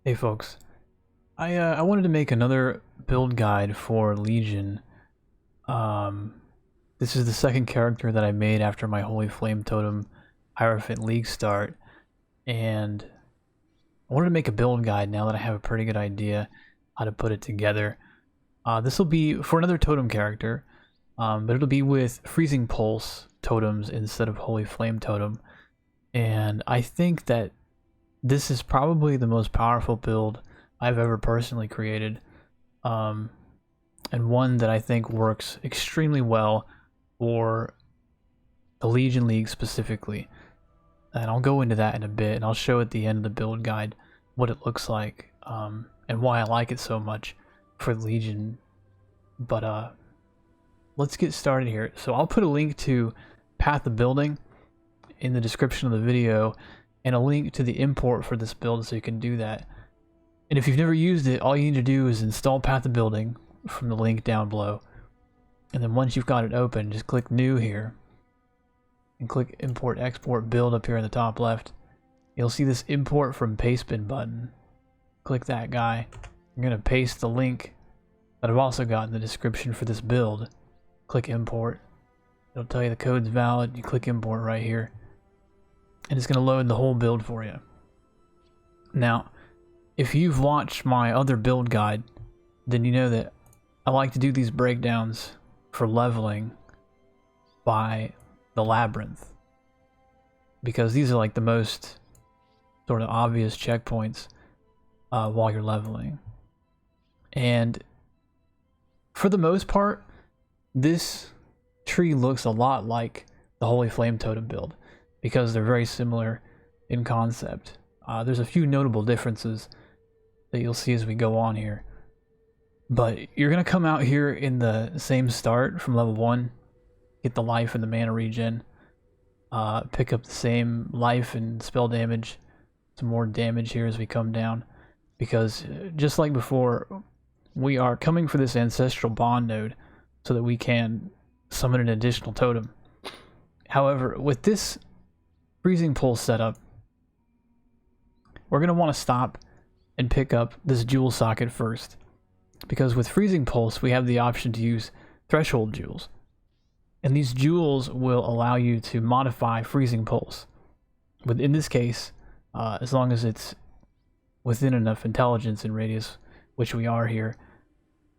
Hey folks, I wanted to make another build guide for Legion. This is the second character that I made after my Holy Flame Totem Hierophant League start, and I wanted to make a build guide now that I have a pretty good idea how to put it together. This will be for another totem character, but it'll be with Freezing Pulse totems instead of Holy Flame Totem, and I think that this is probably the most powerful build I've ever personally created, and one that I think works extremely well for the Legion League specifically. And I'll go into that in a bit, and I'll show at the end of the build guide what it looks like, and why I like it so much for Legion. But let's get started here. So I'll put a link to Path of Building in the description of the video, and a link to the import for this build so you can do that. And if you've never used it, all you need to do is install Path of Building from the link down below. And then once you've got it open, just click New here, and click Import Export Build up here in the top left. You'll see this Import from Pastebin button. Click that guy. I'm going to paste the link that I've also got in the description for this build. Click Import. It'll tell you the code's valid. You click Import right here, and it's going to load the whole build for you. Now, if you've watched my other build guide, then you know that I like to do these breakdowns for leveling by the Labyrinth, because these are like the most sort of obvious checkpoints while you're leveling. And for the most part, this tree looks a lot like the Holy Flame Totem build, because they're very similar in concept. There's a few notable differences that you'll see as we go on here. But you're going to come out here in the same start from level 1, get the life and the mana regen, pick up the same life and spell damage, some more damage here as we come down, because just like before, we are coming for this Ancestral Bond node so that we can summon an additional totem. However, with this Freezing Pulse setup, we're going to want to stop and pick up this jewel socket first, because with Freezing Pulse we have the option to use threshold jewels, and these jewels will allow you to modify Freezing Pulse. But in this case, as long as it's within enough intelligence and radius, which we are here,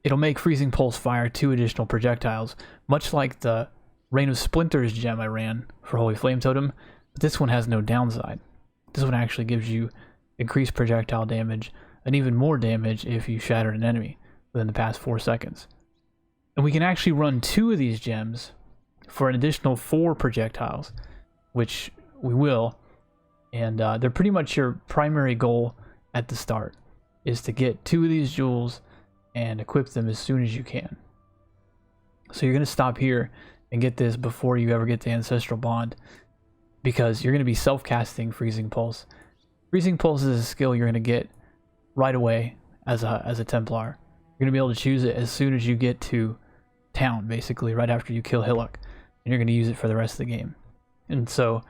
it'll make Freezing Pulse fire 2 additional projectiles, much like the Rain of Splinters gem I ran for Holy Flame Totem, but this one has no downside. This one actually gives you increased projectile damage, and even more damage if you shattered an enemy within the past 4 seconds. And we can actually run 2 of these gems for an additional 4 projectiles, which we will, and they're pretty much your primary goal at the start, is to get 2 of these jewels and equip them as soon as you can. So you're going to stop here and get this before you ever get to Ancestral Bond, because you're going to be self-casting Freezing Pulse. Freezing Pulse is a skill you're going to get right away as a Templar. You're going to be able to choose it as soon as you get to town, basically right after you kill Hillock, and you're going to use it for the rest of the game. And so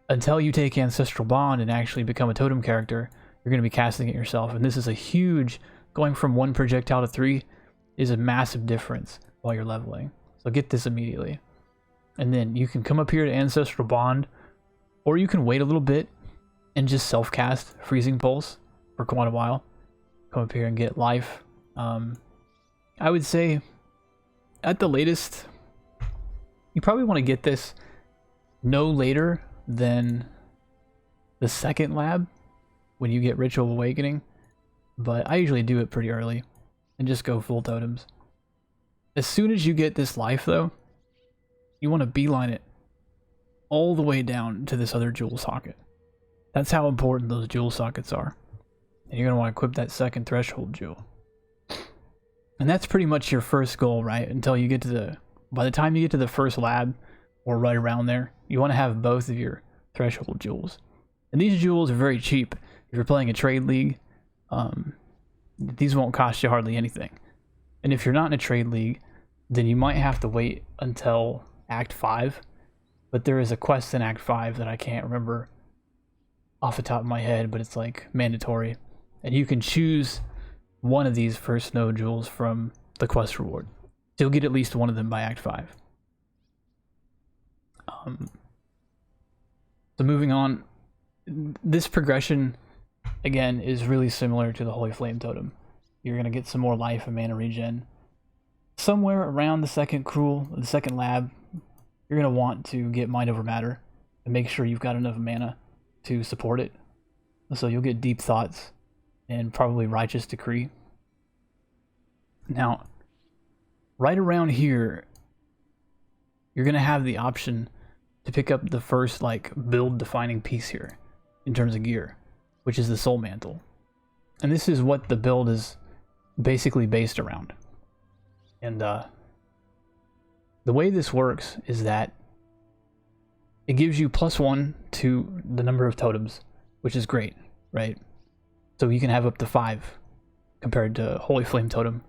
until you take Ancestral Bond and actually become a totem character, you're going to be casting it yourself, and this is a huge, going from 1 projectile to 3 is a massive difference while you're leveling. So get this immediately. And then you can come up here to Ancestral Bond, or you can wait a little bit and just self-cast Freezing Pulse for quite a while. Come up here and get life. I would say, at the latest, you probably want to get this no later than the 2nd lab, when you get Ritual of Awakening. But I usually do it pretty early and just go full totems. As soon as you get this life, though, you want to beeline it all the way down to this other jewel socket. That's how important those jewel sockets are. And you're going to want to equip that 2nd threshold jewel. And that's pretty much your first goal, right? Until you get to the... By the time you get to the 1st lab, or right around there, you want to have both of your threshold jewels. And these jewels are very cheap. If you're playing a trade league, these won't cost you hardly anything. And if you're not in a trade league, then you might have to wait until Act 5. But there is a quest in Act 5 that I can't remember off the top of my head, but it's like mandatory. And you can choose one of these first snow jewels from the quest reward. So you'll get at least one of them by Act 5. So moving on, this progression, again, is really similar to the Holy Flame Totem. You're going to get some more life and mana regen. Somewhere around the second Cruel, the second lab, you're going to want to get Mind Over Matter and make sure you've got enough mana to support it. So you'll get Deep Thoughts and probably Righteous Decree. Now, right around here, you're going to have the option to pick up the first like build defining piece here in terms of gear, which is the Soul Mantle. And this is what the build is basically based around. And the way this works is that it gives you +1 to the number of totems, which is great, right? So you can have up to 5 compared to Holy Flame Totem.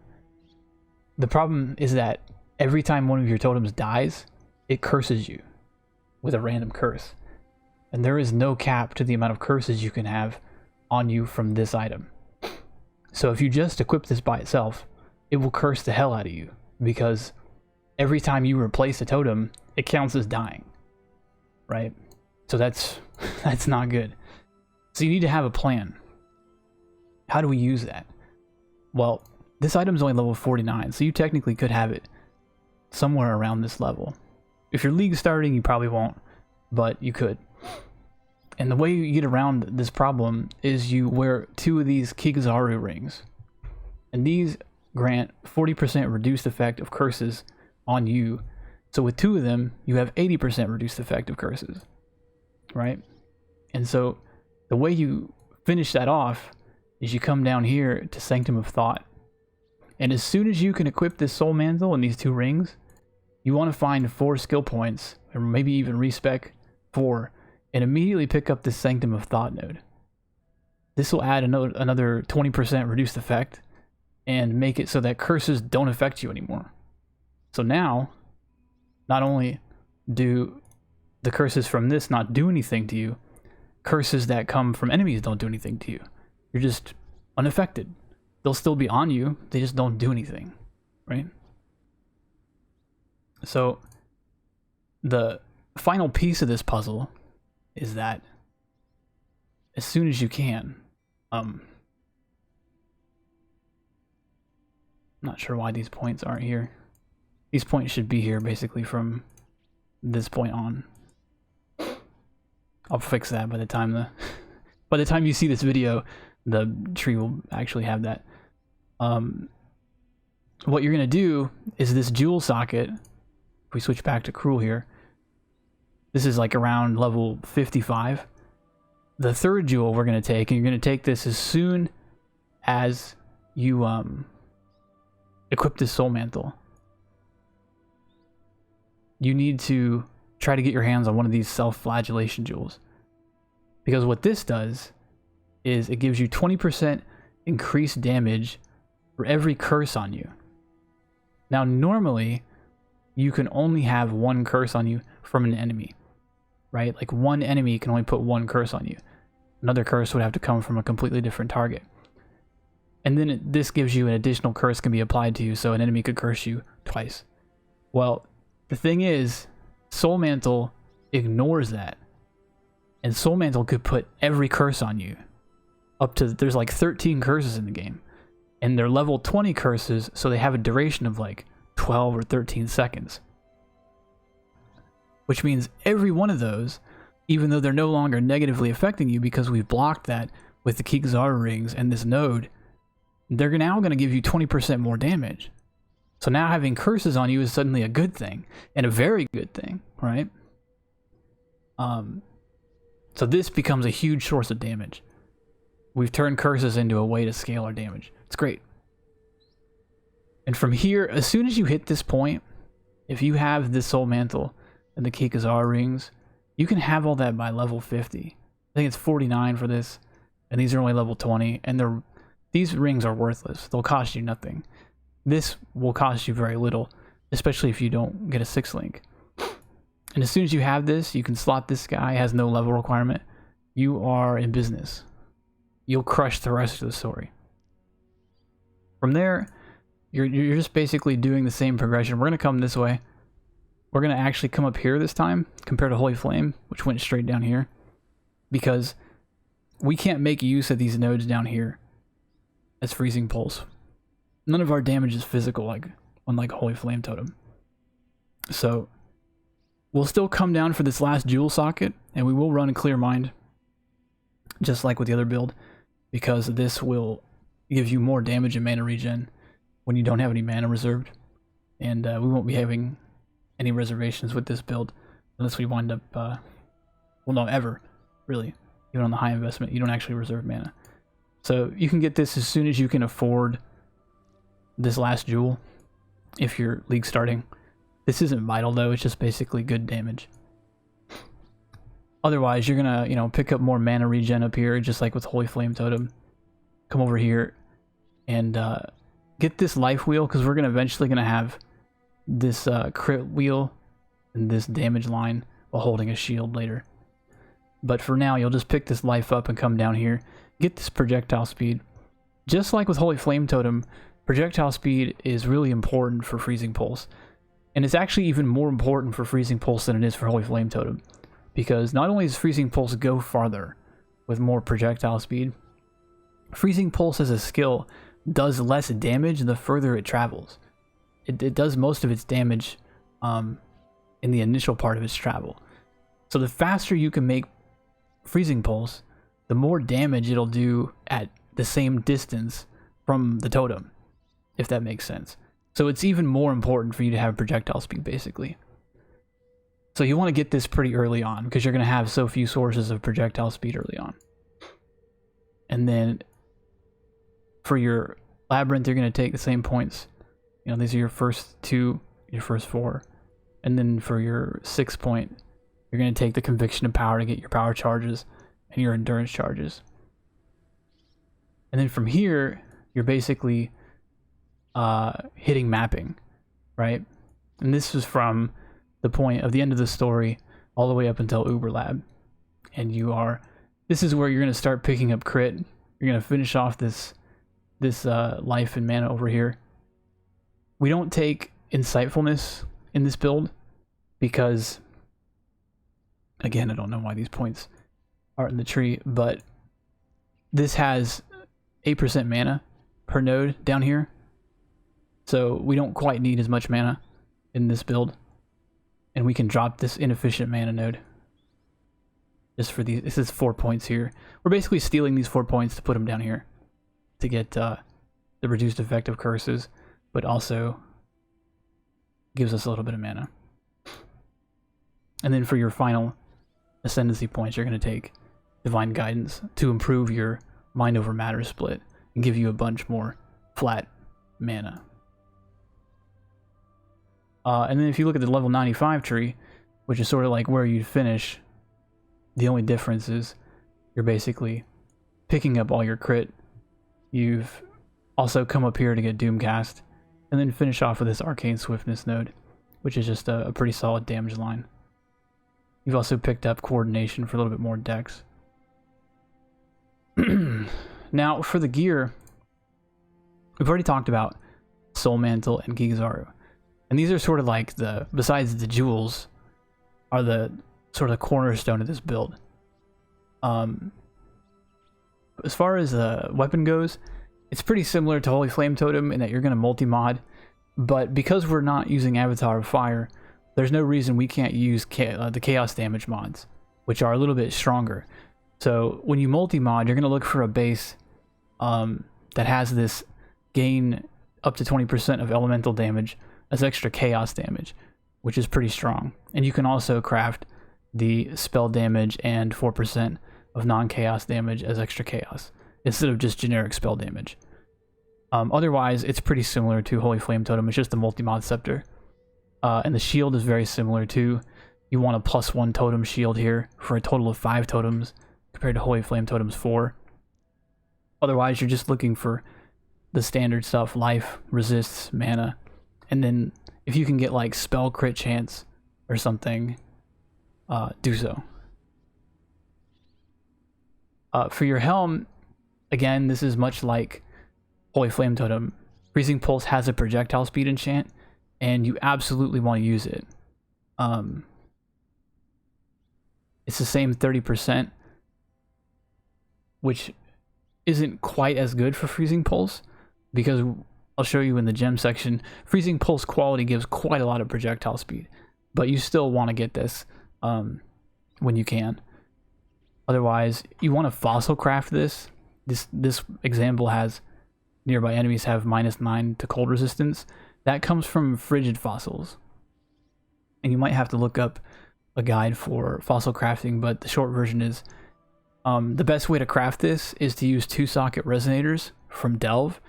The problem is that every time one of your totems dies, it curses you with a random curse. And there is no cap to the amount of curses you can have on you from this item. So if you just equip this by itself, it will curse the hell out of you, because every time you replace a totem, it counts as dying, right? So that's not good. So you need to have a plan. How do we use that? Well, this item's only level 49, so you technically could have it somewhere around this level. If you're league starting, you probably won't, but you could. And the way you get around this problem is you wear 2 of these Kizaru rings. And these grant 40% reduced effect of curses on you. So with 2 of them, you have 80% reduced effect of curses, right? And so the way you finish that off is you come down here to Sanctum of Thought. And as soon as you can equip this Soul Mantle and these 2 rings, you want to find 4 skill points, or maybe even respec 4, and immediately pick up this Sanctum of Thought node. This will add another 20% reduced effect and make it so that curses don't affect you anymore. So now, not only do the curses from this not do anything to you, curses that come from enemies don't do anything to you. You're just unaffected. They'll still be on you, they just don't do anything, right? So the final piece of this puzzle is that as soon as you can, I'm not sure why these points aren't here. These points should be here basically from this point on. I'll fix that by the time you see this video, the tree will actually have that. What you're gonna do is this jewel socket. If we switch back to Cruel here, this is like around level 55. The third jewel we're going to take, and you're going to take this as soon as you equip this Soul Mantle. You need to try to get your hands on one of these self-flagellation jewels. Because what this does is it gives you 20% increased damage for every curse on you. Now normally, you can only have 1 curse on you from an enemy, right? Like one enemy can only put 1 curse on you. Another curse would have to come from a completely different target. And then this gives you an additional curse can be applied to you, so an enemy could curse you twice. Well, the thing is, Soul Mantle ignores that. And Soul Mantle could put every curse on you. Up to, there's like 13 curses in the game. And they're level 20 curses, so they have a duration of like 12 or 13 seconds. Which means every one of those, even though they're no longer negatively affecting you because we've blocked that with the Kizaru rings and this node, they're now going to give you 20% more damage. So now having curses on you is suddenly a good thing, and a very good thing, right? So this becomes a huge source of damage. We've turned curses into a way to scale our damage. It's great. And from here, as soon as you hit this point, if you have this Soul Mantle and the Kizaru rings, you can have all that by level 50. I think it's 49 for this, and these are only level 20, and these rings are worthless. They'll cost you nothing. This will cost you very little, especially if you don't get a 6 link. And as soon as you have this, you can slot this guy, has no level requirement. You are in business. you'll crush the rest of the story. From there, you're just basically doing the same progression. We're going to come this way. We're going to actually come up here this time, compared to Holy Flame, which went straight down here. Because we can't make use of these nodes down here as Freezing Pulse. None of our damage is physical, unlike Holy Flame Totem. So, we'll still come down for this last Jewel Socket, and we will run a Clear Mind, just like with the other build, because this will give you more damage and mana regen when you don't have any mana reserved. And we won't be having any reservations with this build unless we wind up, well, no, ever, really. Even on the high investment, you don't actually reserve mana. So you can get this as soon as you can afford this last jewel if you're league starting. This isn't vital though, it's just basically good damage. Otherwise, you're gonna, you know, pick up more mana regen up here, just like with Holy Flame Totem. Come over here and get this life wheel, because we're gonna eventually have this crit wheel and this damage line while holding a shield later. But for now, you'll just pick this life up and come down here. Get this projectile speed. Just like with Holy Flame Totem, projectile speed is really important for Freezing Pulse. And it's actually even more important for Freezing Pulse than it is for Holy Flame Totem. Because not only does Freezing Pulse go farther with more projectile speed, Freezing Pulse as a skill does less damage the further it travels. It does most of its damage in the initial part of its travel. So the faster you can make Freezing Pulse, the more damage it'll do at the same distance from the totem, if that makes sense. So it's even more important for you to have projectile speed, basically. So you want to get this pretty early on, because you're going to have so few sources of projectile speed early on. And then for your Labyrinth, you're going to take the same points. You know, these are your first 2, your first 4. And then for your 6th point, you're going to take the Conviction of Power to get your power charges and your endurance charges. And then from here, you're basically hitting mapping, right? And this is from the point of the end of the story all the way up until Uber Lab. And this is where you're going to start picking up crit. You're going to finish off this life and mana over here. We don't take Insightfulness in this build because, again, I don't know why these points are in the tree, but this has 8% mana per node down here. So we don't quite need as much mana in this build. And we can drop this inefficient mana node. Just for these, this is 4 points here. We're basically stealing these 4 points to put them down here. To get the reduced effect of curses, but also gives us a little bit of mana. And then for your final ascendancy points, you're going to take Divine Guidance to improve your Mind over Matter split and give you a bunch more flat mana. And then if you look at the level 95 tree, which is sort of like where you'd finish, the only difference is you're basically picking up all your crit. You've also come up here to get Doomcast, and then finish off with this Arcane Swiftness node, which is just a pretty solid damage line. You've also picked up Coordination for a little bit more dex. Now, for the gear, we've already talked about Soul Mantle and Gigazaru. And these are sort of like besides the jewels, are the sort of cornerstone of this build. As far as the weapon goes, it's pretty similar to Holy Flame Totem in that you're going to multi-mod, but because we're not using Avatar of Fire, there's no reason we can't use the Chaos Damage mods, which are a little bit stronger. So when you multi-mod, you're going to look for a base that has this gain up to 20% of elemental damage as extra chaos damage, which is pretty strong. And you can also craft the spell damage and 4% of non-chaos damage as extra chaos, instead of just generic spell damage. Otherwise, it's pretty similar to Holy Flame Totem. It's just a multi-mod scepter. And the shield is very similar too. You want a +1 totem shield here for a total of 5 totems, compared to Holy Flame Totem's 4. Otherwise, you're just looking for the standard stuff: life, resists, mana. And then if you can get like spell crit chance or something, do so. For your helm, again, this is much like Holy Flame Totem. Freezing Pulse has a projectile speed enchant, and you absolutely want to use it. It's the same 30%, which isn't quite as good for Freezing Pulse, because I'll show you in the gem section, Freezing Pulse quality gives quite a lot of projectile speed, but you still want to get this when you can. Otherwise, you want to fossil craft this. This example has nearby enemies have -9 to cold resistance. That comes from frigid fossils. And you might have to look up a guide for fossil crafting, but the short version is the best way to craft this is to use 2-socket resonators from Delve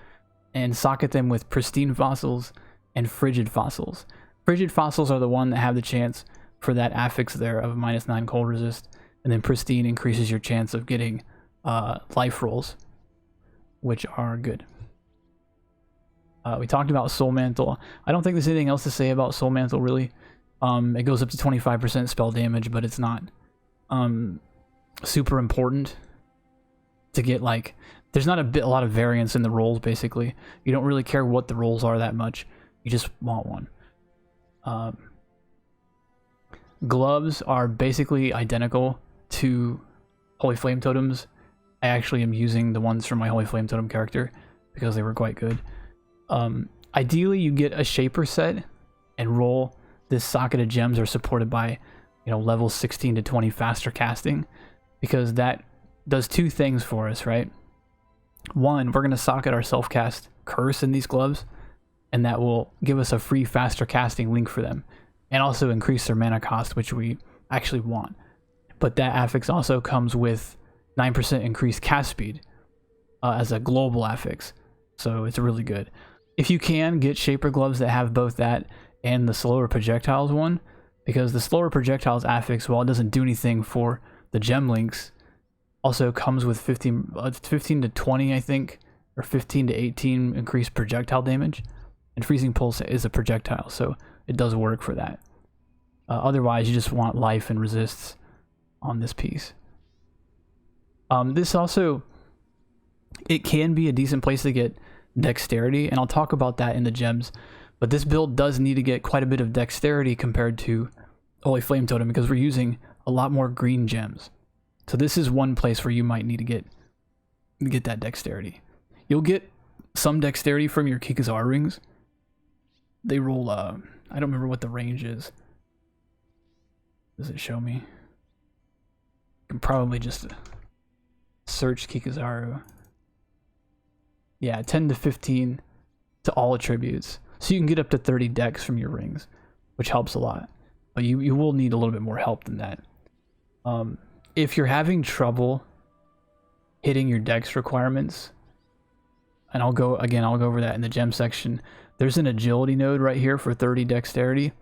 and socket them with pristine fossils and frigid fossils. Frigid fossils are the one that have the chance for that affix there of -9 cold resist, and then pristine increases your chance of getting life rolls, which are good. We talked about Soul Mantle. I don't think there's anything else to say about Soul Mantle, really. It goes up to 25% spell damage, but it's not super important to get, like, there's not a lot of variance in the rolls, basically. You don't really care what the rolls are that much. You just want one. Gloves are basically identical to Holy Flame Totems. I actually am using the ones from my Holy Flame Totem character because they were quite good. Ideally, you get a Shaper set and roll. This socket of gems are supported by, level 16 to 20 faster casting, because that does two things for us, right? One, we're going to socket our self-cast Curse in these gloves, and that will give us a free faster casting link for them, and also increase their mana cost, which we actually want. But that affix also comes with 9% increased cast speed as a global affix, so it's really good. If you can, get Shaper gloves that have both that and the slower projectiles one, because the slower projectiles affix, while it doesn't do anything for the gem links, also comes with 15 to 20, I think, or 15 to 18 increased projectile damage, and Freezing Pulse is a projectile, so it does work for that. Otherwise, you just want life and resists on this piece. This also, it can be a decent place to get dexterity, and I'll talk about that in the gems, but this build does need to get quite a bit of dexterity compared to Holy Flame Totem, because we're using a lot more green gems. So this is one place where you might need to get that dexterity. You'll get some dexterity from your Kikazar rings. They roll, I don't remember what the range is. Does it show me? You can probably just search Kikazaru. Yeah, 10 to 15 to all attributes. So you can get up to 30 dex from your rings, which helps a lot. But you will need a little bit more help than that. If you're having trouble hitting your dex requirements, and I'll go over that in the gem section, there's an agility node right here for 30 dexterity,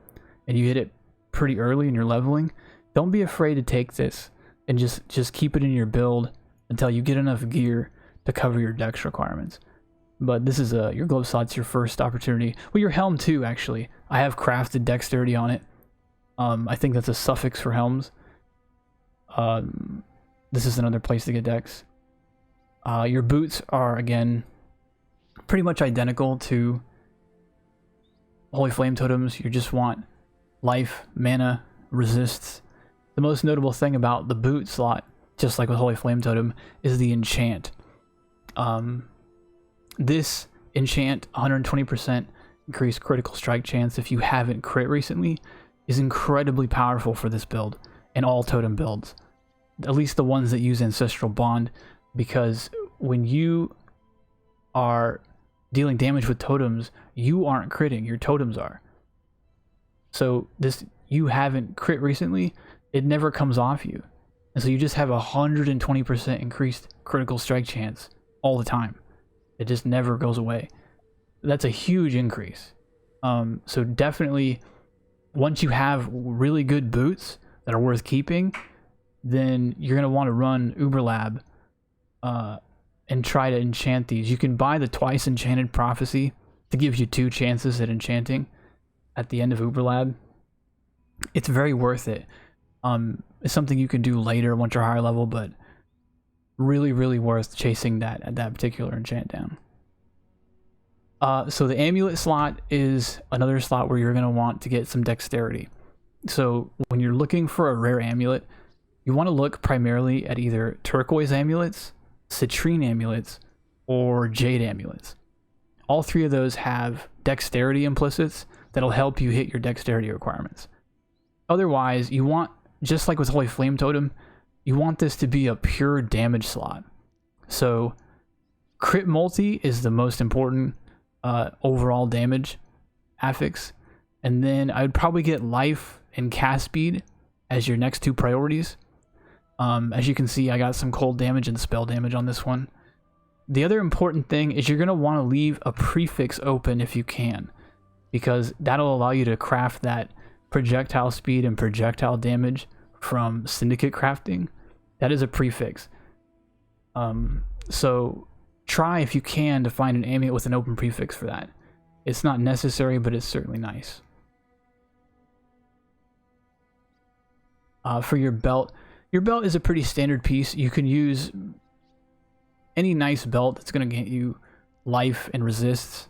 and you hit it pretty early in your leveling. Don't be afraid to take this and just keep it in your build until you get enough gear to cover your dex requirements. But this is your glove slot's your first opportunity. Well, your helm too, actually. I have crafted dexterity on it. I think that's a suffix for helms. This is another place to get dex. Your boots are, again, pretty much identical to Holy Flame Totems. You just want life, mana, resists. The most notable thing about the boot slot, just like with Holy Flame Totem, is the enchant. This enchant, 120% increased critical strike chance if you haven't crit recently, is incredibly powerful for this build and all totem builds, at least the ones that use Ancestral Bond, because when you are dealing damage with totems, you aren't critting, your totems are. So this, you haven't crit recently, it never comes off you, and so you just have 120% increased critical strike chance all the time. It just never goes away. That's a huge increase. So definitely, once you have really good boots that are worth keeping, then you're going to want to run Uberlab and try to enchant these. You can buy the twice enchanted prophecy to give you 2 chances at enchanting at the end of Uberlab. It's very worth it. It's something you can do later once you're higher level, but really, really worth chasing that particular enchant down. So the amulet slot is another slot where you're going to want to get some dexterity. So when you're looking for a rare amulet, you want to look primarily at either turquoise amulets, citrine amulets, or jade amulets. All three of those have dexterity implicits that'll help you hit your dexterity requirements. Otherwise, you want, just like with Holy Flame Totem, you want this to be a pure damage slot. So crit multi is the most important overall damage affix. And then I would probably get life and cast speed as your next two priorities. As you can see, I got some cold damage and spell damage on this one. The other important thing is you're going to want to leave a prefix open if you can, because that'll allow you to craft that projectile speed and projectile damage from syndicate crafting. That is a prefix. So try if you can to find an amulet with an open prefix for that. It's not necessary, but it's certainly nice. For your belt is a pretty standard piece. You can use any nice belt that's going to get you life and resists.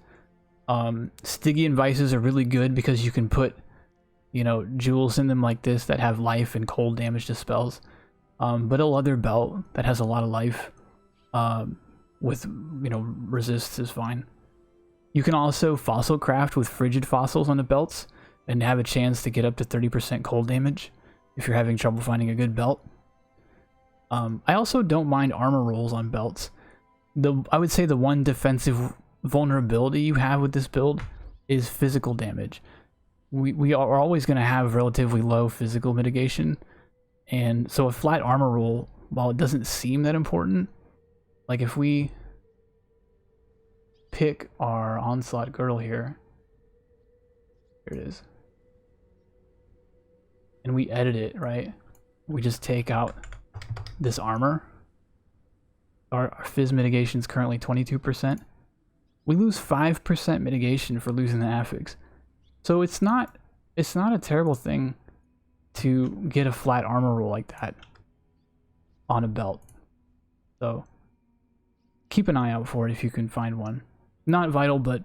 Stygian vices are really good because you can put, jewels in them like this that have life and cold damage to spells. But a leather belt that has a lot of life with, resists is fine. You can also fossil craft with frigid fossils on the belts and have a chance to get up to 30% cold damage if you're having trouble finding a good belt. I also don't mind armor rolls on belts. I would say the one defensive vulnerability you have with this build is physical damage. We are always going to have relatively low physical mitigation, and so a flat armor roll, while it doesn't seem that important, like if we pick our onslaught girdle here it is, and we edit it, right? We just take out this armor. Our phys mitigation is currently 22%. We lose 5% mitigation for losing the affix. So it's not a terrible thing to get a flat armor roll like that on a belt. So keep an eye out for it if you can find one. Not vital, but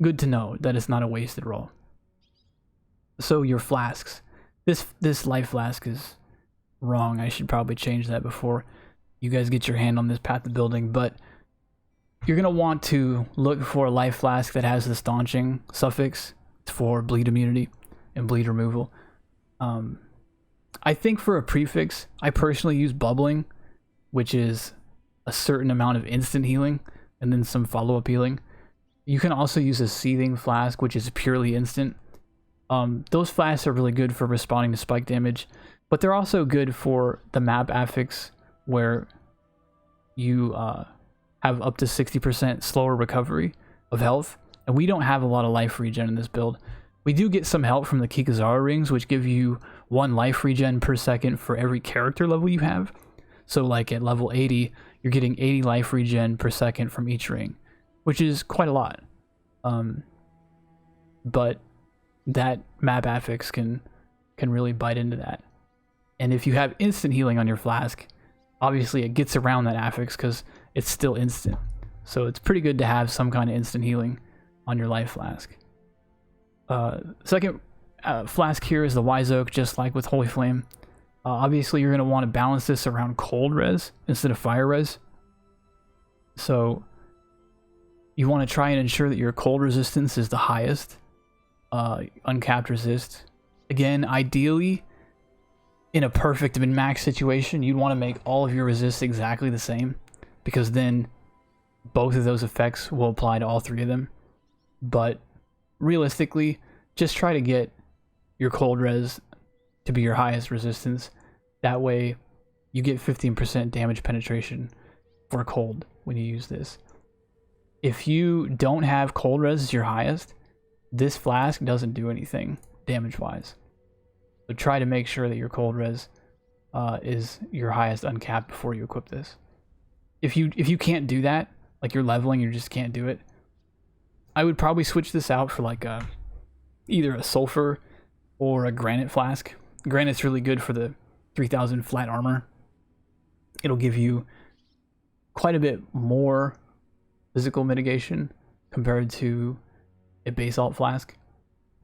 good to know that it's not a wasted roll. So your flasks. This life flask is wrong. I should probably change that before you guys get your hand on this path of building, but you're going to want to look for a life flask that has the staunching suffix for bleed immunity and bleed removal. I think for a prefix, I personally use bubbling, which is a certain amount of instant healing and then some follow-up healing. You can also use a seething flask, which is purely instant. Those flasks are really good for responding to spike damage, but they're also good for the map affix, where you have up to 60% slower recovery of health, and we don't have a lot of life regen in this build. We do get some help from the Kikazara rings, which give you 1 life regen per second for every character level you have. So like at level 80, you're getting 80 life regen per second from each ring, which is quite a lot. But that map affix can really bite into that. And if you have instant healing on your flask, obviously it gets around that affix because it's still instant. So it's pretty good to have some kind of instant healing on your life flask. Second flask here is the Wise Oak, just like with Holy Flame. Obviously you're going to want to balance this around cold res instead of fire res. So you want to try and ensure that your cold resistance is the highest. Uncapped resist. Again, ideally, in a perfect min-max situation, you'd want to make all of your resists exactly the same, because then both of those effects will apply to all three of them. But realistically, just try to get your cold res to be your highest resistance. That way you get 15% damage penetration for cold when you use this. If you don't have cold res as your highest, this flask doesn't do anything damage wise. So try to make sure that your cold res is your highest uncapped before you equip this. If you can't do that, like you're leveling, you just can't do it, I would probably switch this out for like either a sulfur or a granite flask. Granite's really good for the 3000 flat armor. It'll give you quite a bit more physical mitigation compared to a basalt flask.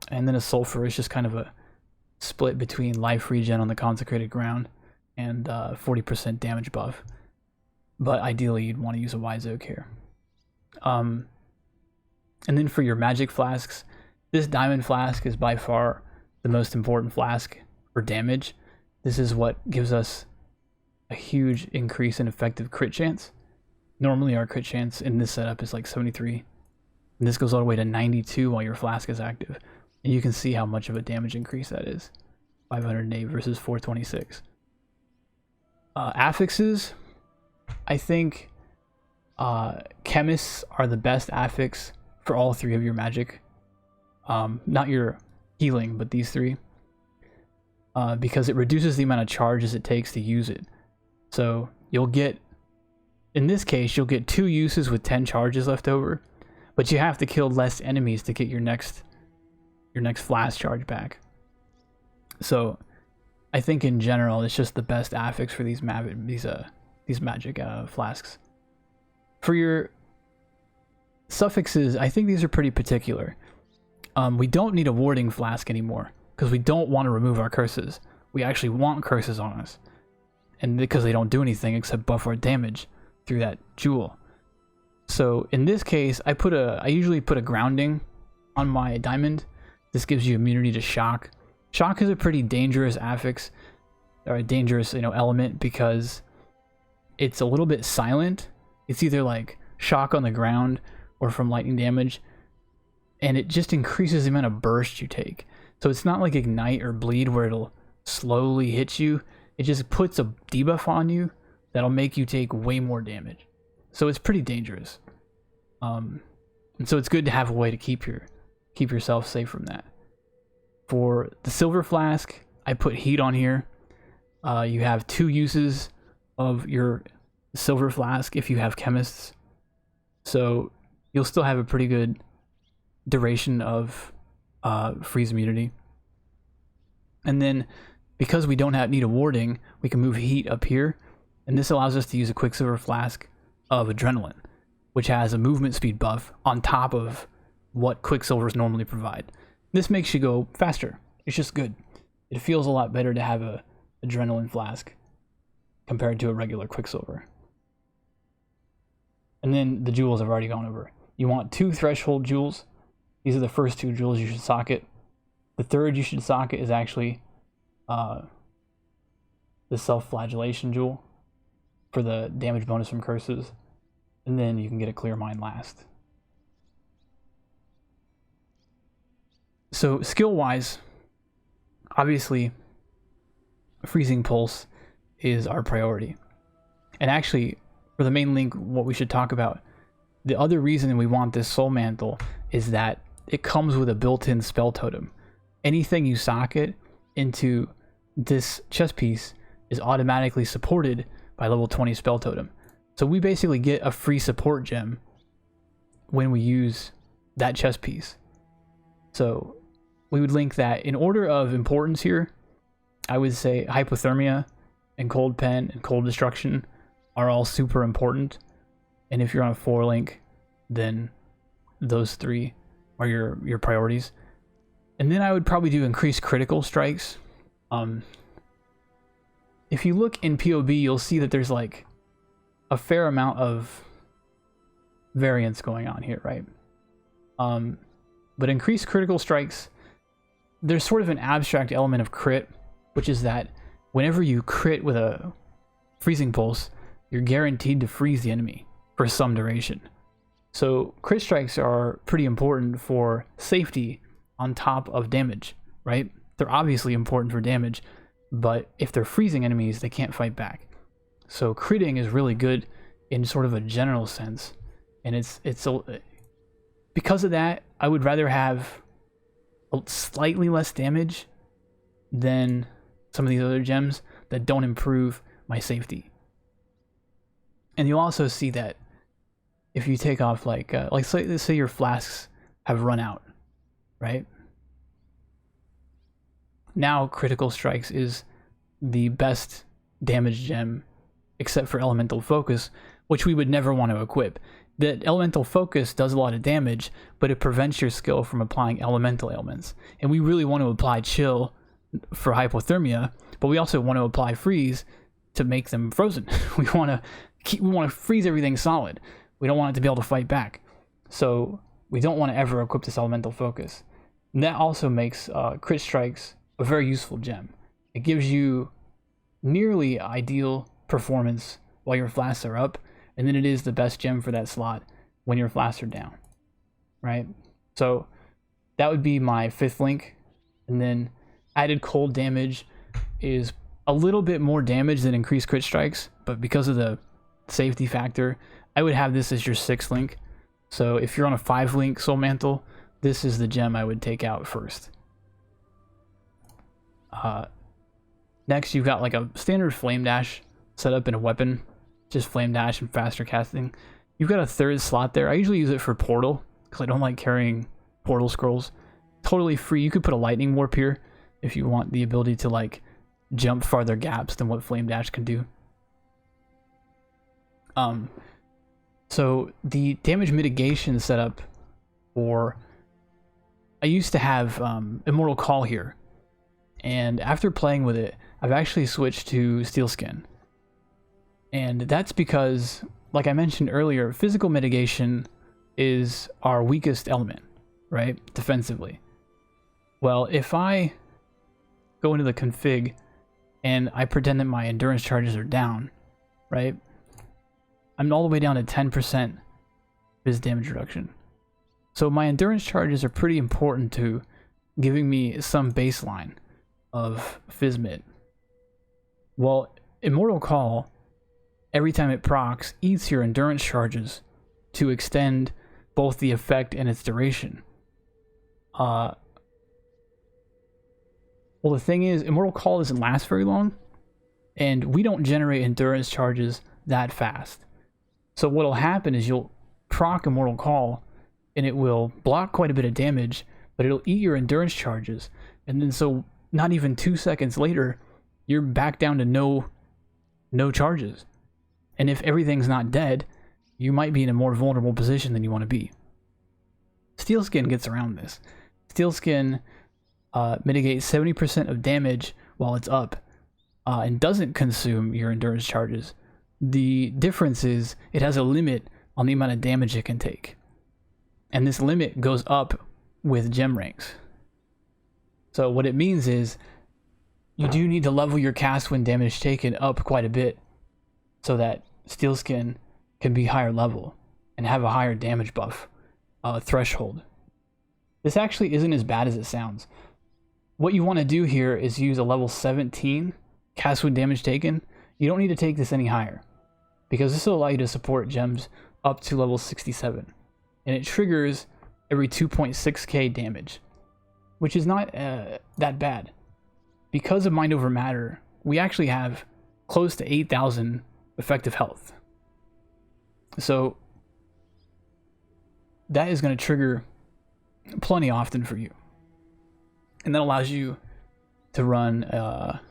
And then a sulfur is just kind of a split between life regen on the consecrated ground and 40% damage buff. But ideally, you'd want to use a wise oak here. And then for your magic flasks, this diamond flask is by far the most important flask for damage. This is what gives us a huge increase in effective crit chance. Normally our crit chance in this setup is like 73. And this goes all the way to 92 while your flask is active. And you can see how much of a damage increase that is. 508 versus 426. Affixes, I think chemists are the best affix for all three of your magic. Not your healing, but these three. Because it reduces the amount of charges it takes to use it. So you'll get, in this case, you'll get 2 uses with 10 charges left over, but you have to kill less enemies to get your next flask charge back. So I think in general it's just the best affix for these magic flasks. For your suffixes, I think these are pretty particular. We don't need a warding flask anymore because we don't want to remove our curses. We actually want curses on us, and because they don't do anything except buff our damage through that jewel. So in this case, I usually put a grounding on my diamond. This gives you immunity to shock. Shock is a pretty dangerous affix, or a dangerous element, because it's a little bit silent. It's either like shock on the ground or from lightning damage, and it just increases the amount of burst you take. So it's not like ignite or bleed where it'll slowly hit you. It just puts a debuff on you that'll make you take way more damage. So it's pretty dangerous. And so it's good to have a way to keep yourself safe from that. For the silver flask, I put heat on here. You have 2 uses of your silver flask if you have chemists. So you'll still have a pretty good duration of freeze immunity. And then because we don't need a warding, we can move heat up here, and this allows us to use a quicksilver flask of adrenaline, which has a movement speed buff on top of what quicksilvers normally provide. This makes you go faster. It's just good. It feels a lot better to have a adrenaline flask compared to a regular quicksilver. And then the jewels I've already gone over. You want 2 threshold jewels. These are the first 2 jewels you should socket. The third you should socket is actually the self-flagellation jewel for the damage bonus from curses. And then you can get a clear mind last. So skill-wise, obviously, Freezing Pulse is our priority. And actually, for the main link, what we should talk about, the other reason we want this Soul Mantle is that it comes with a built-in spell totem. Anything you socket into this chest piece is automatically supported by level 20 spell totem. So we basically get a free support gem when we use that chest piece. So we would link that in order of importance here. I would say Hypothermia and Cold Pen and Cold Destruction are all super important. And if you're on a 4 link, then those 3 are your priorities. And then I would probably do increased critical strikes. If you look in POB, you'll see that there's like a fair amount of variance going on here, right? But increased critical strikes, there's sort of an abstract element of crit, which is that whenever you crit with a freezing pulse, you're guaranteed to freeze the enemy for some duration. So crit strikes are pretty important for safety on top of damage, right? They're obviously important for damage, but if they're freezing enemies, they can't fight back. So critting is really good in sort of a general sense, and it's because of that, I would rather have slightly less damage than some of these other gems that don't improve my safety. And you'll also see that if you take off let's say your flasks have run out, right? Now critical strikes is the best damage gem except for elemental focus, which we would never want to equip. The elemental focus does a lot of damage, but it prevents your skill from applying elemental ailments. And we really want to apply chill for hypothermia, but we also want to apply freeze to make them frozen. we want to freeze everything solid. We don't want it to be able to fight back. So we don't want to ever equip this elemental focus. And that also makes crit strikes a very useful gem. It gives you nearly ideal performance while your flasks are up, and then it is the best gem for that slot when your flasks are down, right? So that would be my 5th link. And then added cold damage is a little bit more damage than increased crit strikes, but because of the safety factor, I would have this as your 6th link. So if you're on a 5 link Soul Mantle, this is the gem I would take out first. Next, you've got like a standard Flame Dash set up in a weapon, just Flame Dash and faster casting. You've got a 3rd slot there. I usually use it for Portal because I don't like carrying Portal Scrolls. Totally free. You could put a Lightning Warp here if you want the ability to like jump farther gaps than what Flame Dash can do. So the damage mitigation setup for... I used to have Immortal Call here, and after playing with it, I've actually switched to Steel Skin. And that's because, like I mentioned earlier, physical mitigation is our weakest element, right? Defensively. Well, if I go into the config and I pretend that my endurance charges are down, right? I'm all the way down to 10% phys damage reduction. So my endurance charges are pretty important to giving me some baseline of phys mid. Well, Immortal Call, every time it procs, eats your endurance charges to extend both the effect and its duration. Well, the thing is, Immortal Call doesn't last very long, and we don't generate endurance charges that fast. So what'll happen is you'll proc Immortal Call, and it will block quite a bit of damage, but it'll eat your endurance charges, and then so not even 2 seconds later, you're back down to no charges. And if everything's not dead, you might be in a more vulnerable position than you want to be. Steel Skin gets around this. Steel Skin mitigates 70% of damage while it's up, and doesn't consume your endurance charges. The difference is it has a limit on the amount of damage it can take. And this limit goes up with gem ranks. So what it means is you do need to level your cast when damage taken up quite a bit so that Steel Skin can be higher level and have a higher damage buff threshold. This actually isn't as bad as it sounds. What you want to do here is use a level 17 cast when damage taken. You don't need to take this any higher, because this will allow you to support gems up to level 67. And it triggers every 2.6k damage, which is not that bad. Because of Mind Over Matter, we actually have close to 8,000 effective health. So that is going to trigger plenty often for you. And that allows you to run up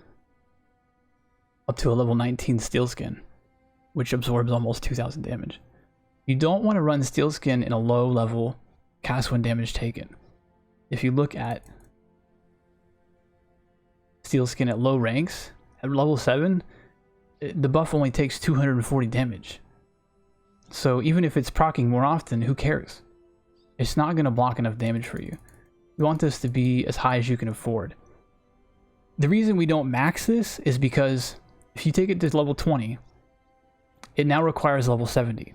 to a level 19 Steel Skin, which absorbs almost 2,000 damage. You don't want to run Steel Skin in a low level cast when damage taken. If you look at Steel Skin at low ranks, at level 7, the buff only takes 240 damage. So even if it's proccing more often, who cares? It's not going to block enough damage for you. You want this to be as high as you can afford. The reason we don't max this is because if you take it to level 20, it now requires level 70.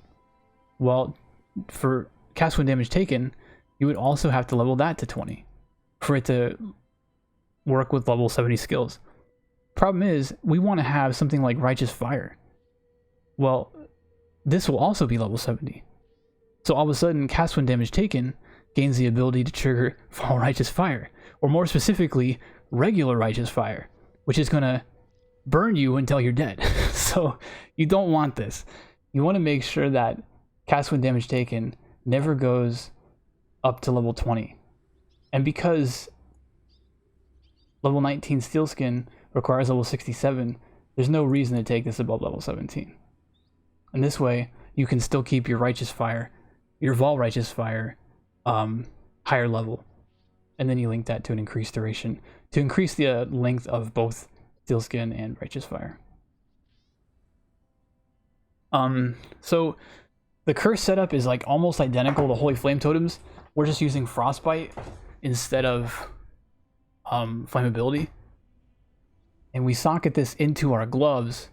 Well, for cast when damage taken, you would also have to level that to 20 for it to work with level 70 skills. Problem is, we want to have something like Righteous Fire. Well, this will also be level 70. So all of a sudden, cast when damage taken gains the ability to trigger Fall Righteous Fire, or more specifically, regular Righteous Fire, which is going to burn you until you're dead. So you don't want this. You want to make sure that cast when damage taken never goes up to level 20. And because level 19 Steel Skin requires level 67, there's no reason to take this above level 17. And this way, you can still keep your Righteous Fire, your Vol Righteous Fire, higher level. And then you link that to an increased duration to increase the length of both Steelskin and Righteous Fire. So the curse setup is like almost identical to Holy Flame Totems. We're just using Frostbite instead of Flammability. And we socket this into our gloves,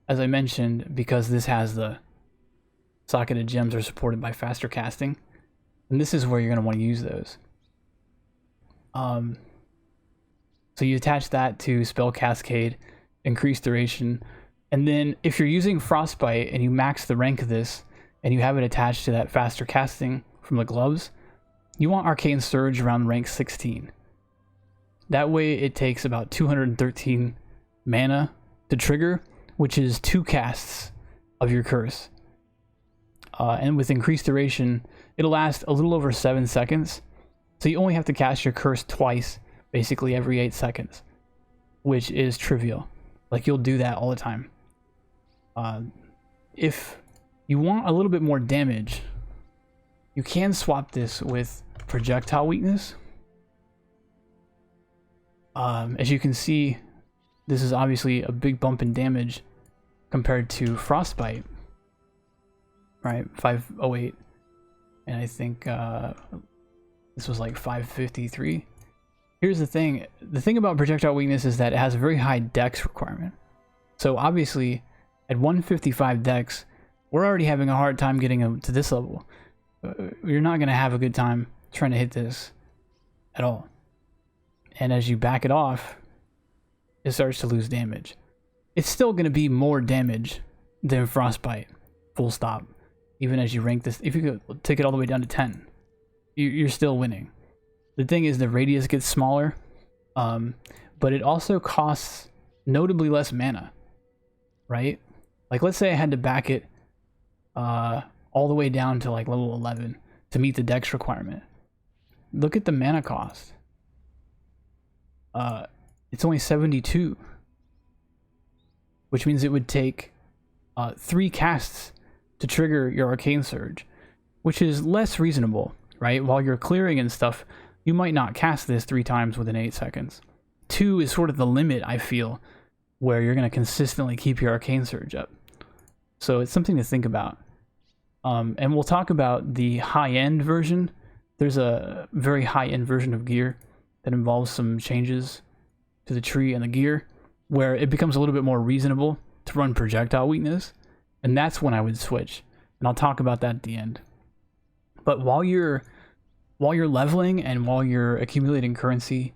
as I mentioned, because this has the socketed gems are supported by faster casting. And this is where you're going to want to use those. So you attach that to Spell Cascade, increase duration, and then if you're using Frostbite and you max the rank of this, and you have it attached to that faster casting from the gloves, you want Arcane Surge around rank 16. That way it takes about 213 mana to trigger, which is 2 casts of your curse. And with increased duration, it'll last a little over 7 seconds. So you only have to cast your curse twice, basically every 8 seconds, which is trivial. Like, you'll do that all the time. If you want a little bit more damage, you can swap this with Projectile Weakness. As you can see, this is obviously a big bump in damage compared to Frostbite, right? 508, and I think this was like 553. Here's the thing about Projectile Weakness is that it has a very high dex requirement. So obviously at 155 dex, we're already having a hard time getting to this level. You're not going to have a good time trying to hit this at all. And as you back it off, it starts to lose damage. It's still going to be more damage than Frostbite, full stop. Even as you rank this, if you could take it all the way down to 10, you're still winning. The thing is, the radius gets smaller, but it also costs notably less mana, right? Like, let's say I had to back it all the way down to like level 11 to meet the dex requirement. Look at the mana cost. It's only 72, which means it would take 3 casts to trigger your Arcane Surge, which is less reasonable, right? While you're clearing and stuff, you might not cast this 3 times within 8 seconds. 2 is sort of the limit, I feel, where you're going to consistently keep your Arcane Surge up. So it's something to think about. And we'll talk about the high-end version. There's a very high-end version of gear that involves some changes to the tree and the gear, where it becomes a little bit more reasonable to run Projectile Weakness, and that's when I would switch. And I'll talk about that at the end. But while you're leveling and while you're accumulating currency,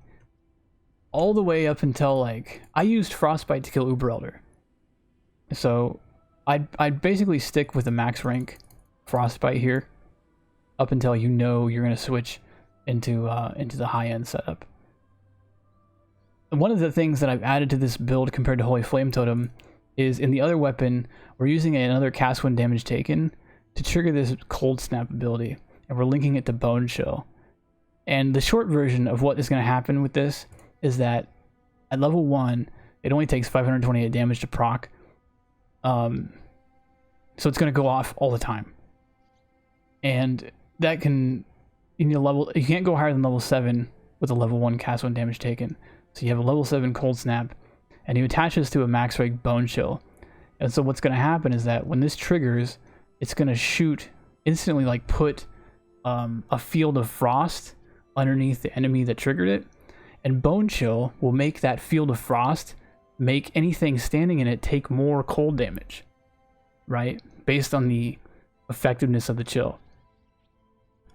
all the way up until, like, I used Frostbite to kill Uber Elder. So I'd basically stick with the max rank Frostbite here up until you know you're going to switch into the high-end setup. And one of the things that I've added to this build compared to Holy Flame Totem is in the other weapon, we're using another cast when damage taken to trigger this Cold Snap ability, and we're linking it to Bone Chill. And the short version of what is going to happen with this is that at level 1, it only takes 528 damage to proc. So it's going to go off all the time. And that can, you can't go higher than level 7 with a level 1 cast when damage taken. So you have a level 7 Cold Snap, and you attach this to a max rank Bone Chill. And so what's going to happen is that when this triggers, it's going to shoot instantly, like put a field of frost underneath the enemy that triggered it. And Bone Chill will make that field of frost make anything standing in it take more cold damage, right? Based on the effectiveness of the chill.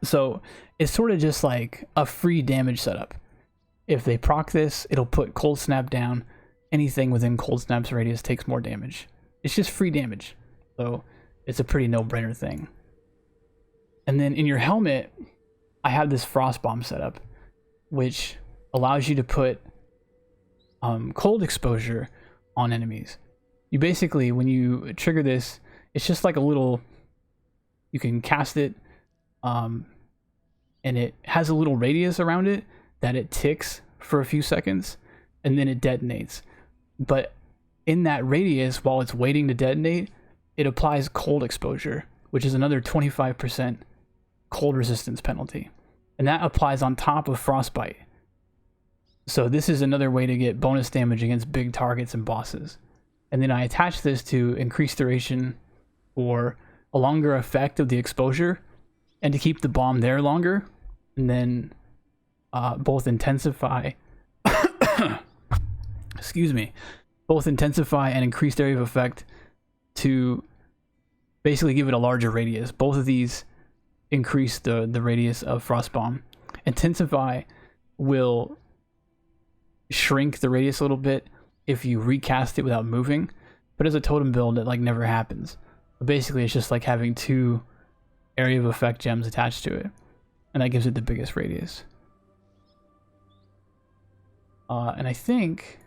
So it's sort of just like a free damage setup. If they proc this, it'll put Cold Snap down. Anything within Cold Snap's radius takes more damage. It's just free damage. So it's a pretty no-brainer thing. And then in your helmet, I have this Frost Bomb setup, which allows you to put cold exposure on enemies. You basically, when you trigger this, it's just like a little, you can cast it, and it has a little radius around it that it ticks for a few seconds, and then it detonates. But in that radius, while it's waiting to detonate, it applies cold exposure, which is another 25% cold resistance penalty. And that applies on top of frostbite. So this is another way to get bonus damage against big targets and bosses. And then I attach this to increased duration or a longer effect of the exposure, and to keep the bomb there longer, and then both intensify excuse me, both intensify and increased area of effect to basically give it a larger radius. Both of these increase the radius of Frost Bomb. Intensify will shrink the radius a little bit if you recast it without moving, but as a totem build, it like never happens. But basically, it's just like having 2 area of effect gems attached to it, and that gives it the biggest radius. And I think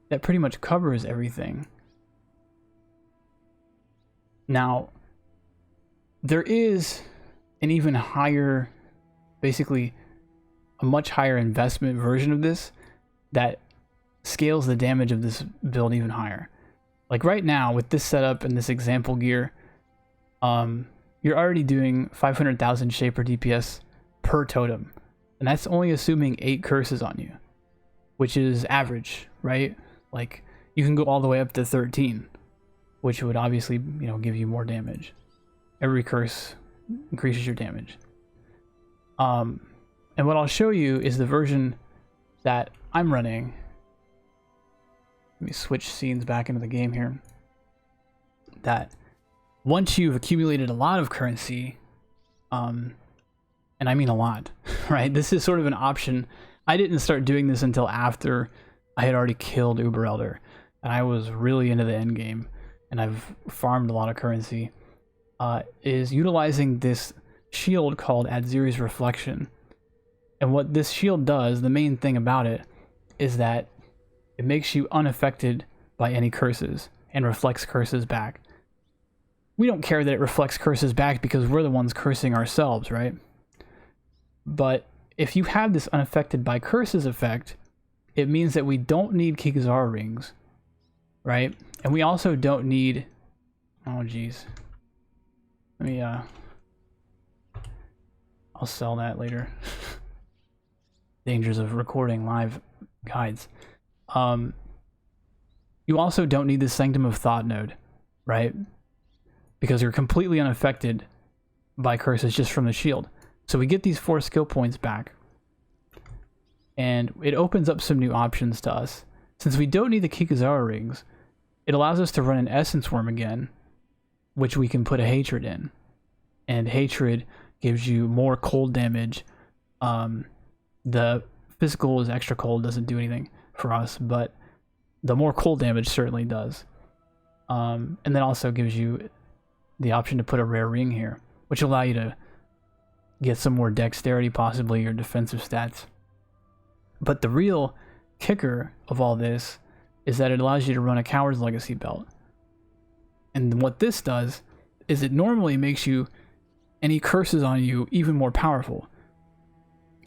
that pretty much covers everything. Now, there is an even higher, basically a much higher investment version of this that scales the damage of this build even higher. Like right now with this setup and this example gear, you're already doing 500,000 shaper DPS per totem, and that's only assuming 8 curses on you, which is average, right? Like you can go all the way up to 13, which would obviously, you know, give you more damage. Every curse increases your damage. And what I'll show you is the version that I'm running. Let me switch scenes back into the game here. That once you've accumulated a lot of currency, and I mean a lot, right? This is sort of an option. I didn't start doing this until after I had already killed Uber Elder, and I was really into the end game, and I've farmed a lot of currency. Is utilizing this shield called Atziri's Reflection. And what this shield does, the main thing about it, is that it makes you unaffected by any curses and reflects curses back. We don't care that it reflects curses back because we're the ones cursing ourselves, right? But if you have this unaffected by curses effect, it means that we don't need Kikazara rings, right? And we also don't need... Oh, geez. Let me, I'll sell that later. Dangers of recording live guides. You also don't need the Sanctum of Thought node, right? Because you're completely unaffected by curses just from the shield. So we get these 4 skill points back, and it opens up some new options to us. Since we don't need the Kikazara rings, it allows us to run an Essence Worm again, which we can put a Hatred in. And Hatred gives you more cold damage. The physical is extra cold, doesn't do anything for us, but the more cold damage certainly does. And then also gives you the option to put a rare ring here, which will allow you to get some more dexterity, possibly, or defensive stats. But the real kicker of all this is that it allows you to run a Coward's Legacy belt. And what this does is it normally makes you any curses on you even more powerful.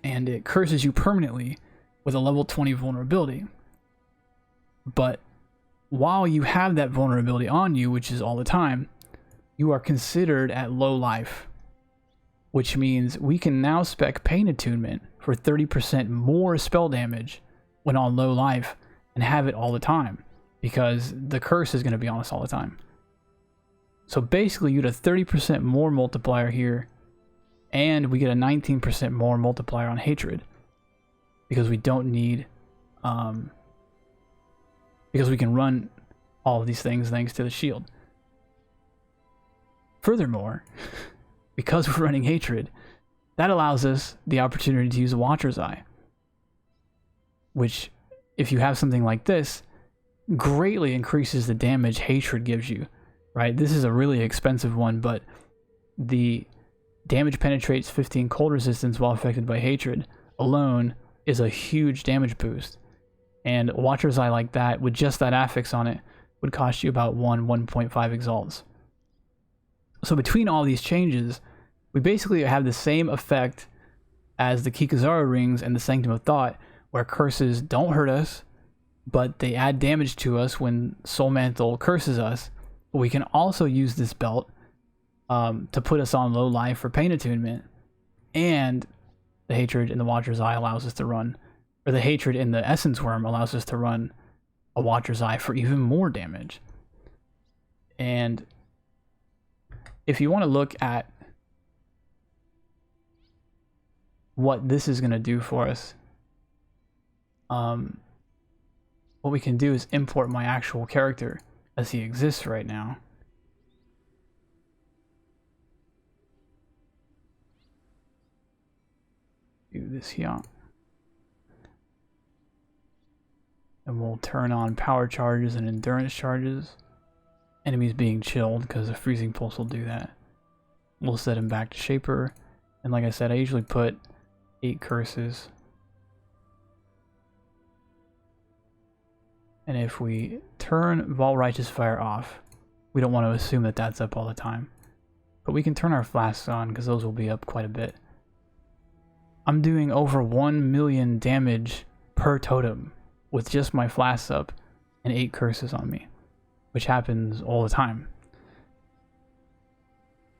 And it curses you permanently with a level 20 vulnerability. But while you have that vulnerability on you, which is all the time, you are considered at low life. Which means we can now spec Pain Attunement for 30% more spell damage when on low life and have it all the time, because the curse is going to be on us all the time. So basically you get a 30% more multiplier here, and we get a 19% more multiplier on Hatred, because we don't need, because we can run all of these things thanks to the shield. Furthermore, because we're running Hatred, that allows us the opportunity to use a Watcher's Eye, which, if you have something like this, greatly increases the damage Hatred gives you, right? This is a really expensive one, but the damage penetrates 15 cold resistance while affected by Hatred alone is a huge damage boost. And a Watcher's Eye like that, with just that affix on it, would cost you about 1.5 exalts. So between all these changes, we basically have the same effect as the Kikazara rings and the Sanctum of Thought, where curses don't hurt us, but they add damage to us when Soul Mantle curses us. But we can also use this belt to put us on low life for pain attunement, and the Hatred in the Watcher's Eye allows us to run, or the Hatred in the Essence Worm allows us to run a Watcher's Eye for even more damage. And if you want to look at what this is going to do for us, what we can do is import my actual character as he exists right now. Do this here. And we'll turn on power charges and endurance charges. Enemies being chilled, because a freezing pulse will do that. We'll set him back to Shaper. And like I said, I usually put 8 curses. And if we turn Vault Righteous Fire off, we don't want to assume that that's up all the time. But we can turn our Flasks on, because those will be up quite a bit. I'm doing over 1 million damage per totem with just my Flasks up and 8 curses on me, which happens all the time.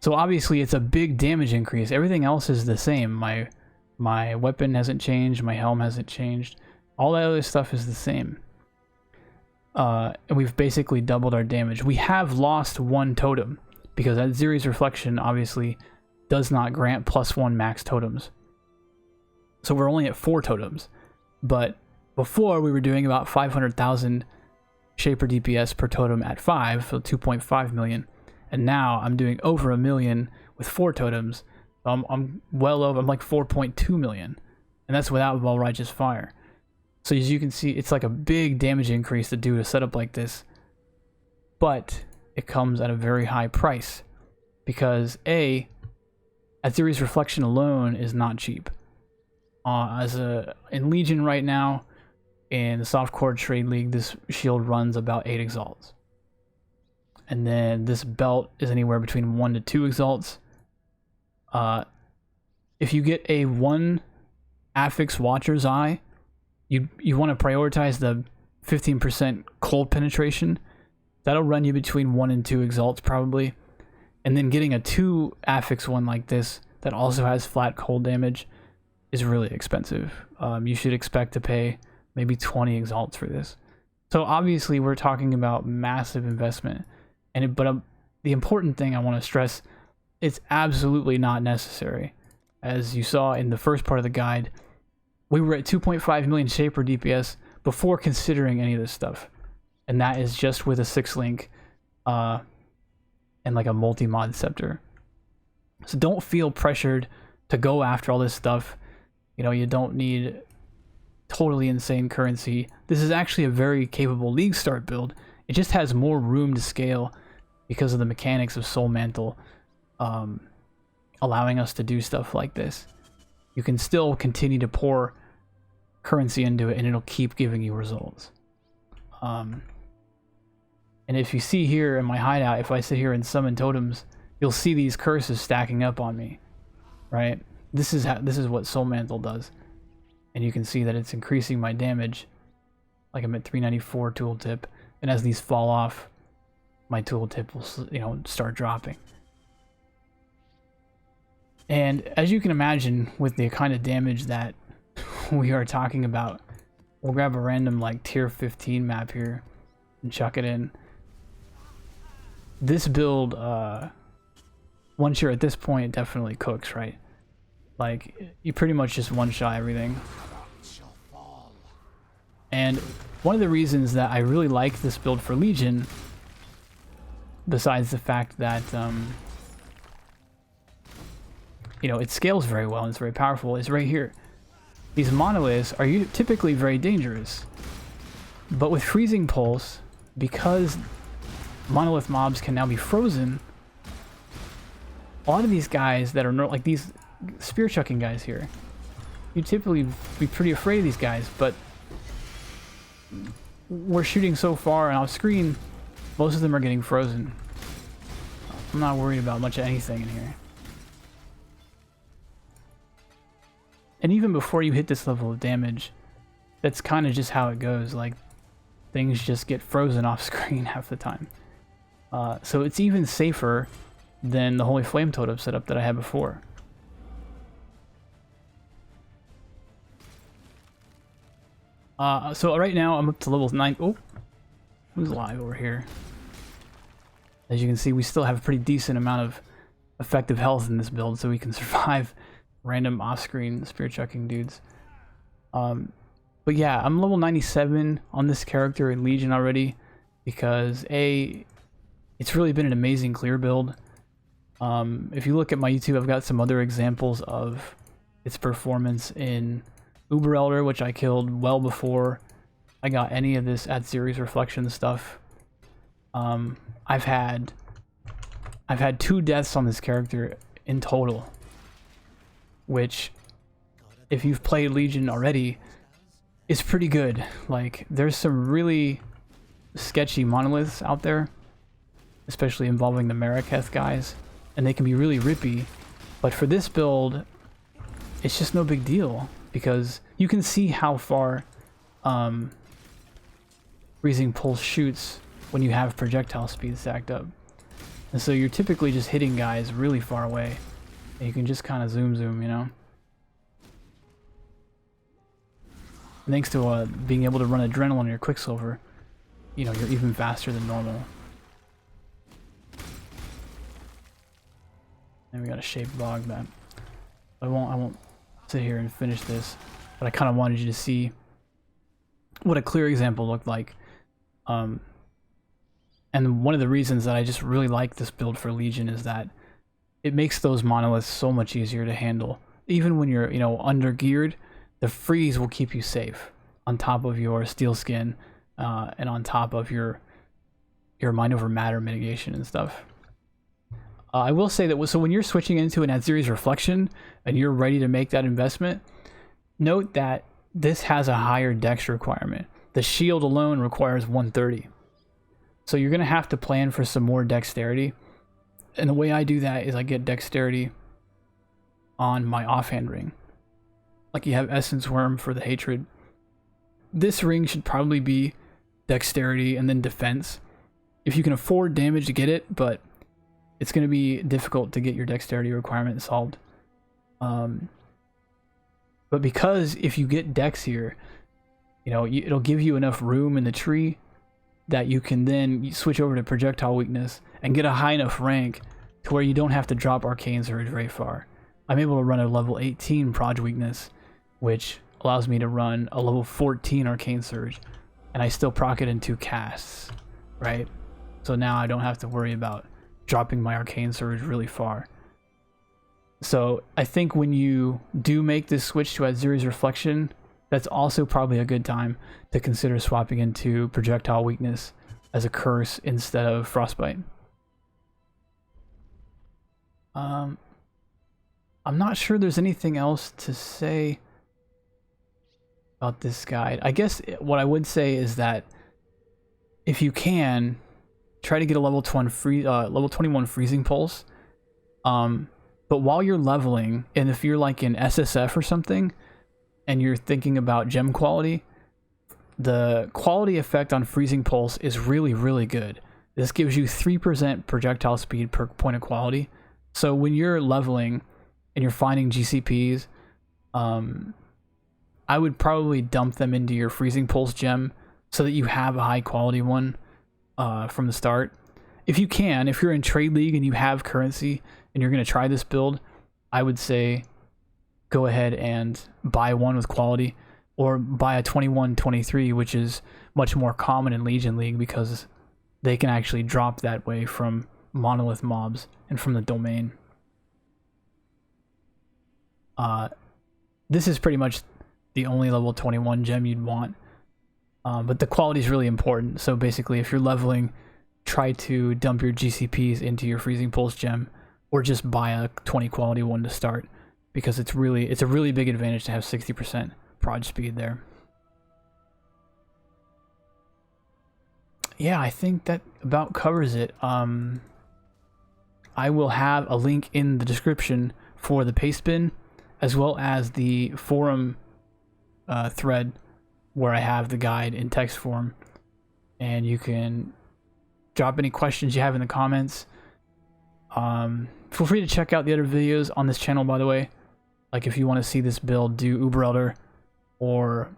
So obviously it's a big damage increase. Everything else is the same. My weapon hasn't changed, my helm hasn't changed. All that other stuff is the same. And we've basically doubled our damage. We have lost 1 totem, because Atziri's Reflection obviously does not grant +1 max totems. So we're only at 4 totems. But before we were doing about 500,000 Shaper DPS per totem at 5, so 2.5 million. And now I'm doing over 1 million with 4 totems. So I'm well over, I'm like 4.2 million. And that's without Vault Righteous Fire. So as you can see, it's like a big damage increase to do a setup like this. But it comes at a very high price. Because A, Atziri's Reflection alone is not cheap. In Legion right now, in the Softcore Trade League, this shield runs about 8 exalts. And then this belt is anywhere between 1 to 2 exalts. If you get a 1 Affix Watcher's Eye, you want to prioritize the 15% cold penetration. That'll run you between 1 and 2 exalts probably. And then getting a 2 Affix one like this that also has flat cold damage is really expensive. You should expect to pay maybe 20 exalts for this. So obviously we're talking about massive investment. But the important thing I want to stress, it's absolutely not necessary. As you saw in the first part of the guide, we were at 2.5 million Shaper DPS before considering any of this stuff. And that is just with a 6-link and like a multi-mod scepter. So don't feel pressured to go after all this stuff. You know, you don't need totally insane currency. This is actually a very capable League Start build. It just has more room to scale because of the mechanics of Soul Mantle allowing us to do stuff like this. You can still continue to pour currency into it and it'll keep giving you results. And if you see here in my hideout, if I sit here and summon totems, you'll see these curses stacking up on me, right? This is what Soul Mantle does. And you can see that it's increasing my damage. Like I'm at 394 tooltip, and as these fall off, my tooltip will, you know, start dropping. And as you can imagine, with the kind of damage that we are talking about, we'll grab a random like tier 15 map here and chuck it in. This build, once you're at this point, definitely cooks, right? Like, you pretty much just one-shot everything. And one of the reasons that I really like this build for Legion, besides the fact that, you know, it scales very well and it's very powerful, is right here. These monoliths are typically very dangerous. But with Freezing Pulse, because monolith mobs can now be frozen, a lot of these guys that are not like these spear chucking guys here, you typically be pretty afraid of these guys, but we're shooting so far and off screen, most of them are getting frozen. I'm not worried about much of anything in here. And even before you hit this level of damage, that's kind of just how it goes. Like, things just get frozen off screen half the time. So it's even safer than the Holy Flame Totem setup that I had before. So right now I'm up to level 9. Oh, who's alive over here? As you can see, we still have a pretty decent amount of effective health in this build, so we can survive random off-screen spear chucking dudes. But yeah, I'm level 97 on this character in Legion already because it's really been an amazing clear build. If you look at my YouTube, I've got some other examples of its performance in Uber Elder, which I killed well before I got any of this Atziri's reflection stuff. I've had 2 deaths on this character in total, which, if you've played Legion already, is pretty good. Like, there's some really sketchy monoliths out there, especially involving the Maraketh guys, and they can be really rippy. But for this build, it's just no big deal, because you can see how far Freezing Pulse shoots when you have projectile speed stacked up. And so you're typically just hitting guys really far away, and you can just kind of zoom, you know? Thanks to being able to run Adrenaline on your Quicksilver, you know, you're even faster than normal. And we got a Shaped Bog map. I won't sit here and finish this, but I kind of wanted you to see what a clear example looked like. And one of the reasons that I just really like this build for Legion is that it makes those monoliths so much easier to handle. Even when you're, you know, under geared, the freeze will keep you safe on top of your steel skin and on top of your mind over matter mitigation and stuff. I will say that so when you're switching into an Atziri's reflection and you're ready to make that investment, note that this has a higher dex requirement. The shield alone requires 130. So you're going to have to plan for some more dexterity. And the way I do that is I get dexterity on my offhand ring. Like you have Essence Worm for the Hatred. This ring should probably be dexterity and then defense. If you can afford damage to get it, but it's going to be difficult to get your dexterity requirement solved. But because if you get dex here, you know, it'll give you enough room in the tree that you can then switch over to projectile weakness and get a high enough rank to where you don't have to drop Arcane Surge very far. I'm able to run a level 18 Proj weakness, which allows me to run a level 14 Arcane Surge, and I still proc it in 2 casts, right? So now I don't have to worry about dropping my Arcane Surge really far. So I think when you do make this switch to Atziri's Reflection, that's also probably a good time to consider swapping into projectile weakness as a curse instead of frostbite. I'm not sure there's anything else to say about this guide. I guess what I would say is that if you can, try to get a level 21 Freezing Pulse. But while you're leveling, and if you're like in SSF or something, and you're thinking about gem quality, the quality effect on Freezing Pulse is really, really good. This gives you 3% projectile speed per point of quality. So when you're leveling and you're finding GCPs, I would probably dump them into your Freezing Pulse gem so that you have a high quality one from the start. If you can, if you're in Trade League and you have currency and you're going to try this build, I would say go ahead and buy one with quality, or buy a 21-23, which is much more common in Legion League because they can actually drop that way from monolith mobs and from the domain. This is pretty much the only level 21 gem you'd want, but the quality is really important. So basically, if you're leveling, try to dump your GCPs into your Freezing Pulse gem, or just buy a 20 quality one to start, because it's a really big advantage to have 60% proj speed there. Yeah, I think that about covers it. I will have a link in the description for the pastebin, as well as the forum thread where I have the guide in text form. and you can drop any questions you have in the comments. Feel free to check out the other videos on this channel, by the way. Like if you want to see this build, do Uber Elder or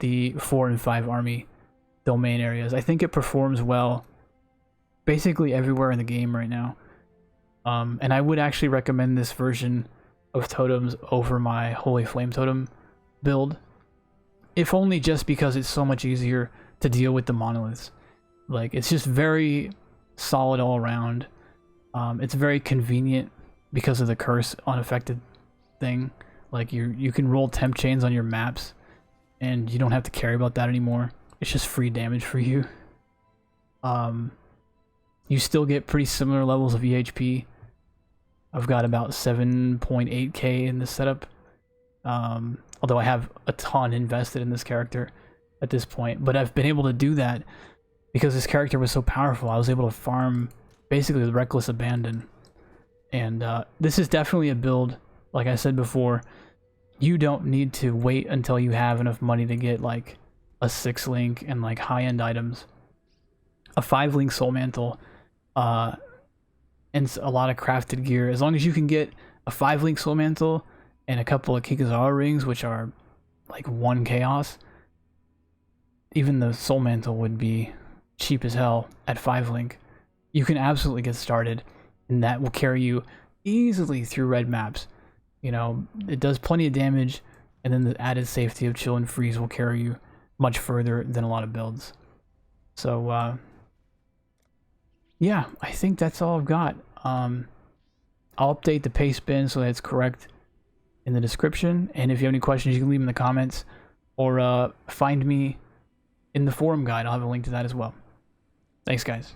the 4 and 5 army domain areas. I think it performs well basically everywhere in the game right now. And I would actually recommend this version of totems over my Holy Flame Totem build, if only just because it's so much easier to deal with the monoliths. Like, it's just very solid all around. It's very convenient because of the curse unaffected thing. Like, you can roll temp chains on your maps and you don't have to care about that anymore. It's just free damage for you. You still get pretty similar levels of EHP. I've got about 7.8k in this setup. Although I have a ton invested in this character at this point. But I've been able to do that because this character was so powerful. I was able to farm basically with reckless abandon. And this is definitely a build, like I said before, you don't need to wait until you have enough money to get like a 6-link and like high-end items. A 5-link soul mantle, and a lot of crafted gear. As long as you can get a 5-link soul mantle and a couple of Kikazawa rings, which are like 1 chaos, even the soul mantle would be cheap as hell at 5-link. You can absolutely get started, and that will carry you easily through red maps. You know, it does plenty of damage, and then the added safety of chill and freeze will carry you much further than a lot of builds. So yeah, I think that's all I've got. I'll update the pastebin so that it's correct in the description, and if you have any questions you can leave them in the comments, or find me in the forum guide. I'll have a link to that as well. Thanks, guys.